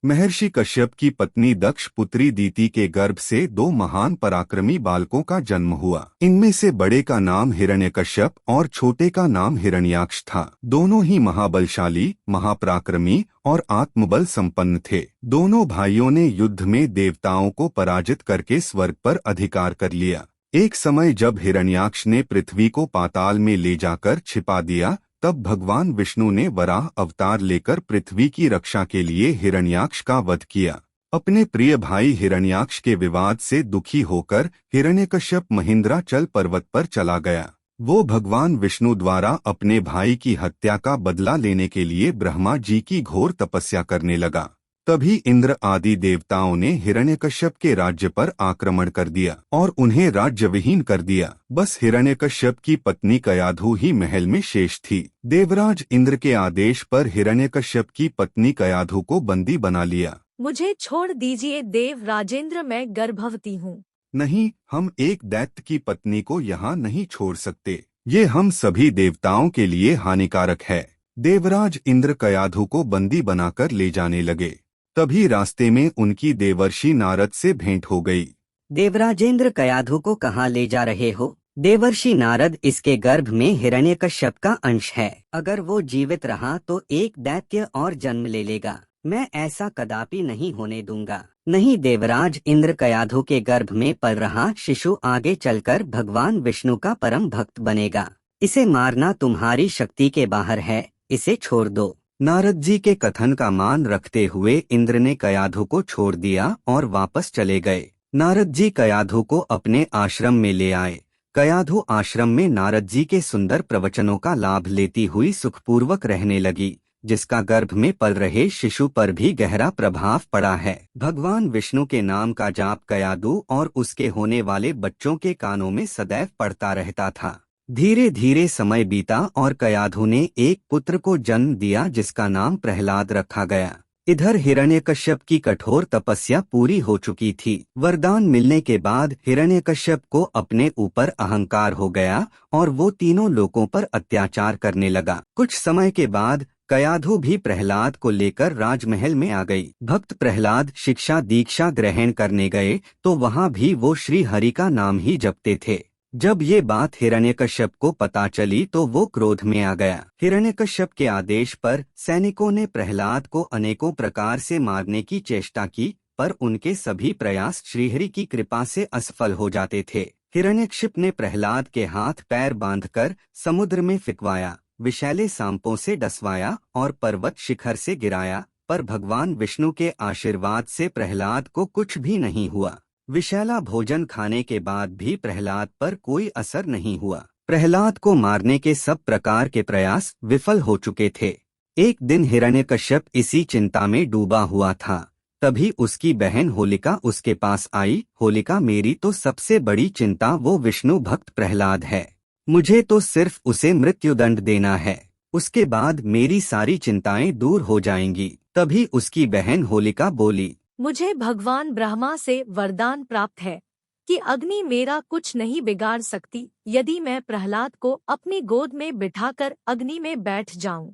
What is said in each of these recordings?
महर्षि कश्यप की पत्नी दक्ष पुत्री दीति के गर्भ से दो महान पराक्रमी बालकों का जन्म हुआ। इनमें से बड़े का नाम हिरण्यकश्यप और छोटे का नाम हिरण्याक्ष था। दोनों ही महाबलशाली, महापराक्रमी और आत्मबल संपन्न थे। दोनों भाइयों ने युद्ध में देवताओं को पराजित करके स्वर्ग पर अधिकार कर लिया। एक समय जब हिरण्याक्ष ने पृथ्वी को पाताल में ले जाकर छिपा दिया, तब भगवान विष्णु ने वराह अवतार लेकर पृथ्वी की रक्षा के लिए हिरण्याक्ष का वध किया। अपने प्रिय भाई हिरण्याक्ष के विवाद से दुखी होकर हिरण्यकश्यप महिंद्राचल पर्वत पर चला गया। वो भगवान विष्णु द्वारा अपने भाई की हत्या का बदला लेने के लिए ब्रह्मा जी की घोर तपस्या करने लगा। तभी इंद्र आदि देवताओं ने हिरण्यकश्यप के राज्य पर आक्रमण कर दिया और उन्हें राज्य विहीन कर दिया। बस हिरण्यकश्यप की पत्नी कयाधु ही महल में शेष थी। देवराज इंद्र के आदेश पर हिरण्यकश्यप की पत्नी कयाधु को बंदी बना लिया। मुझे छोड़ दीजिए देव राजेंद्र, मैं गर्भवती हूँ। नहीं, हम एक दैत्य की पत्नी को यहाँ नहीं छोड़ सकते। ये हम सभी देवताओं के लिए हानिकारक है। देवराज इंद्र कयाधु को बंदी बनाकर ले जाने लगे। तभी रास्ते में उनकी देवर्षि नारद से भेंट हो गई। देवराजेंद्र, कयाधु को कहाँ ले जा रहे हो? देवर्षि नारद, इसके गर्भ में हिरण्यकश्यप का अंश है। अगर वो जीवित रहा तो एक दैत्य और जन्म ले लेगा। मैं ऐसा कदापि नहीं होने दूंगा। नहीं देवराज इंद्र, कयाधु के गर्भ में पल रहा शिशु आगे चलकर भगवान विष्णु का परम भक्त बनेगा। इसे मारना तुम्हारी शक्ति के बाहर है, इसे छोड़ दो। नारद जी के कथन का मान रखते हुए इंद्र ने कयाधु को छोड़ दिया और वापस चले गए। नारद जी कयाधु को अपने आश्रम में ले आए। कयाधु आश्रम में नारद जी के सुंदर प्रवचनों का लाभ लेती हुई सुखपूर्वक रहने लगी, जिसका गर्भ में पल रहे शिशु पर भी गहरा प्रभाव पड़ा है। भगवान विष्णु के नाम का जाप कयाधु और उसके होने वाले बच्चों के कानों में सदैव पड़ता रहता था। धीरे धीरे समय बीता और कयाधु ने एक पुत्र को जन्म दिया, जिसका नाम प्रहलाद रखा गया। इधर हिरण्यकश्यप की कठोर तपस्या पूरी हो चुकी थी। वरदान मिलने के बाद हिरण्यकश्यप को अपने ऊपर अहंकार हो गया और वो तीनों लोकों पर अत्याचार करने लगा। कुछ समय के बाद कयाधु भी प्रहलाद को लेकर राजमहल में आ गई। भक्त प्रहलाद शिक्षा दीक्षा ग्रहण करने गए तो वहाँ भी वो श्री हरि का नाम ही जपते थे। जब ये बात हिरण्यकश्यप को पता चली तो वो क्रोध में आ गया। हिरण्यकश्यप के आदेश पर सैनिकों ने प्रहलाद को अनेकों प्रकार से मारने की चेष्टा की, पर उनके सभी प्रयास श्रीहरि की कृपा से असफल हो जाते थे। हिरण्यकश्यप ने प्रहलाद के हाथ पैर बांधकर समुद्र में फिकवाया, विषैले सांपों से डसवाया और पर्वत शिखर से गिराया, पर भगवान विष्णु के आशीर्वाद से प्रहलाद को कुछ भी नहीं हुआ। विषैला भोजन खाने के बाद भी प्रहलाद पर कोई असर नहीं हुआ। प्रहलाद को मारने के सब प्रकार के प्रयास विफल हो चुके थे। एक दिन हिरण्यकश्यप इसी चिंता में डूबा हुआ था। तभी उसकी बहन होलिका उसके पास आई। होलिका, मेरी तो सबसे बड़ी चिंता वो विष्णु भक्त प्रहलाद है। मुझे तो सिर्फ उसे मृत्युदंड देना है, उसके बाद मेरी सारी चिंताएं दूर हो जाएंगी। तभी उसकी बहन होलिका बोली, मुझे भगवान ब्रह्मा से वरदान प्राप्त है कि अग्नि मेरा कुछ नहीं बिगाड़ सकती। यदि मैं प्रहलाद को अपनी गोद में बिठाकर अग्नि में बैठ जाऊं,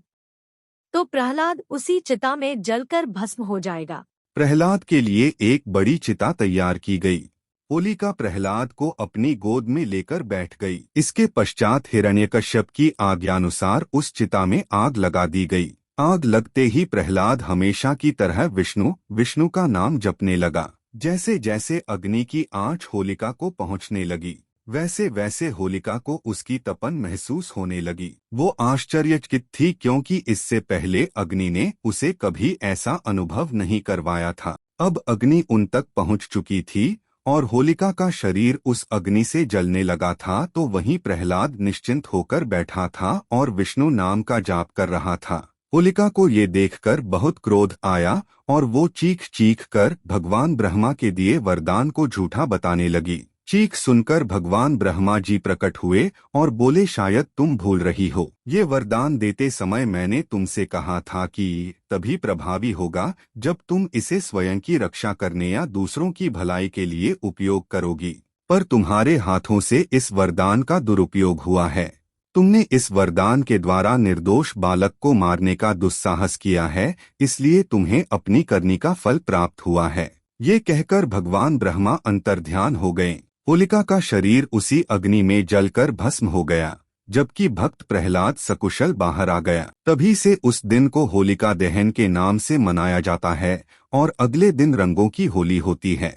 तो प्रहलाद उसी चिता में जलकर भस्म हो जाएगा। प्रहलाद के लिए एक बड़ी चिता तैयार की गई। होलिका प्रहलाद को अपनी गोद में लेकर बैठ गई। इसके पश्चात हिरण्यकश्यप की आज्ञानुसार उस चिता में आग लगा दी गई। आग लगते ही प्रहलाद हमेशा की तरह विष्णु विष्णु का नाम जपने लगा। जैसे जैसे अग्नि की आंच होलिका को पहुंचने लगी, वैसे वैसे होलिका को उसकी तपन महसूस होने लगी। वो आश्चर्यचकित थी, क्योंकि इससे पहले अग्नि ने उसे कभी ऐसा अनुभव नहीं करवाया था। अब अग्नि उन तक पहुंच चुकी थी और होलिका का शरीर उस अग्नि से जलने लगा था, तो वहीं प्रहलाद निश्चिंत होकर बैठा था और विष्णु नाम का जाप कर रहा था। होलिका को ये देखकर बहुत क्रोध आया और वो चीख चीख कर भगवान ब्रह्मा के दिए वरदान को झूठा बताने लगी। चीख सुनकर भगवान ब्रह्मा जी प्रकट हुए और बोले, शायद तुम भूल रही हो, ये वरदान देते समय मैंने तुमसे कहा था कि तभी प्रभावी होगा जब तुम इसे स्वयं की रक्षा करने या दूसरों की भलाई के लिए उपयोग करोगी, पर तुम्हारे हाथों से इस वरदान का दुरुपयोग हुआ है। तुमने इस वरदान के द्वारा निर्दोष बालक को मारने का दुस्साहस किया है, इसलिए तुम्हें अपनी करनी का फल प्राप्त हुआ है। ये कहकर भगवान ब्रह्मा अंतर्ध्यान हो गए। होलिका का शरीर उसी अग्नि में जलकर भस्म हो गया, जबकि भक्त प्रहलाद सकुशल बाहर आ गया। तभी से उस दिन को होलिका दहन के नाम से मनाया जाता है और अगले दिन रंगों की होली होती है।